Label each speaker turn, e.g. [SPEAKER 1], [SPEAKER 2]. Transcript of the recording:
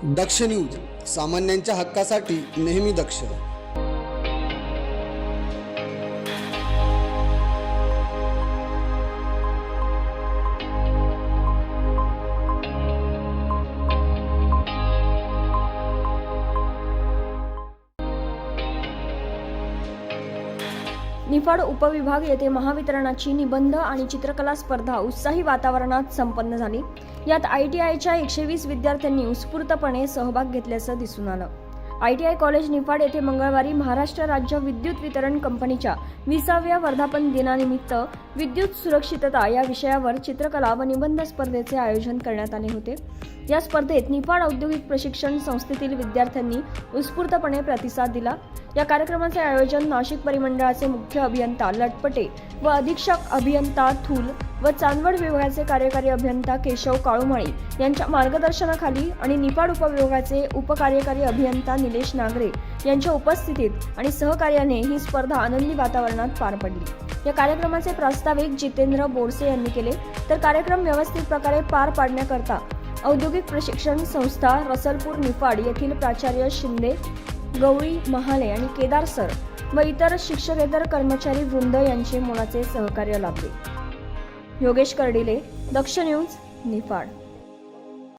[SPEAKER 1] दक्ष news, सामान्यांच्या हक्कासाठी नेहमी दक्ष.
[SPEAKER 2] निफाड उपविभाग येथे महावितरणाची निबंध आणि चित्रकला स्पर्धा उत्साही वातावरणात संपन्न झाली. यात ITIच्या 120 विद्यार्थ्यांनी उत्स्फूर्तपणे सहभाग घेतल्याचं दिसून आलं. ITI कॉलेज निफाड येथे मंगळवारी महाराष्ट्र राज्य विद्युत वितरण कंपनीच्या 20व्या वर्धापन दिनानिमित्त विद्युत सुरक्षितता या विषयावर चित्रकला व निबंध स्पर्धेचे आयोजन करण्यात आले होते. या स्पर्धेत निफाड औद्योगिक प्रशिक्षण संस्थेतील विद्यार्थ्यांनी उत्स्फूर्तपणे प्रतिसाद दिला. या कार्यक्रमाचे आयोजन नाशिक परिमंडळाचे मुख्य अभियंता लटपटे व अधीक्षक अभियंता थूल व चांदवड विभागाचे कार्यकारी अभियंता केशव काळुमाळी यांच्या मार्गदर्शनाखाली आणि निफाड उपविभागाचे उपकार्यकारी अभियंता निलेश नागरे यांच्या उपस्थितीत आणि सहकार्याने ही स्पर्धा आनंदी वातावरणात पार पडली. या कार्यक्रमाचे प्रास्ताविक जितेंद्र बोरसे यांनी केले, तर कार्यक्रम व्यवस्थित प्रकारे पार पाडण्याकरता औद्योगिक प्रशिक्षण संस्था रसलपूर निफाड येथील प्राचार्य शिंदे, गवळी महाले आणि केदार सर व इतर शिक्षकेतर कर्मचारी वृंद यांचे मोलाचे सहकार्य लाभले. योगेश कर्डिले, दक्ष न्यूज, निफाड.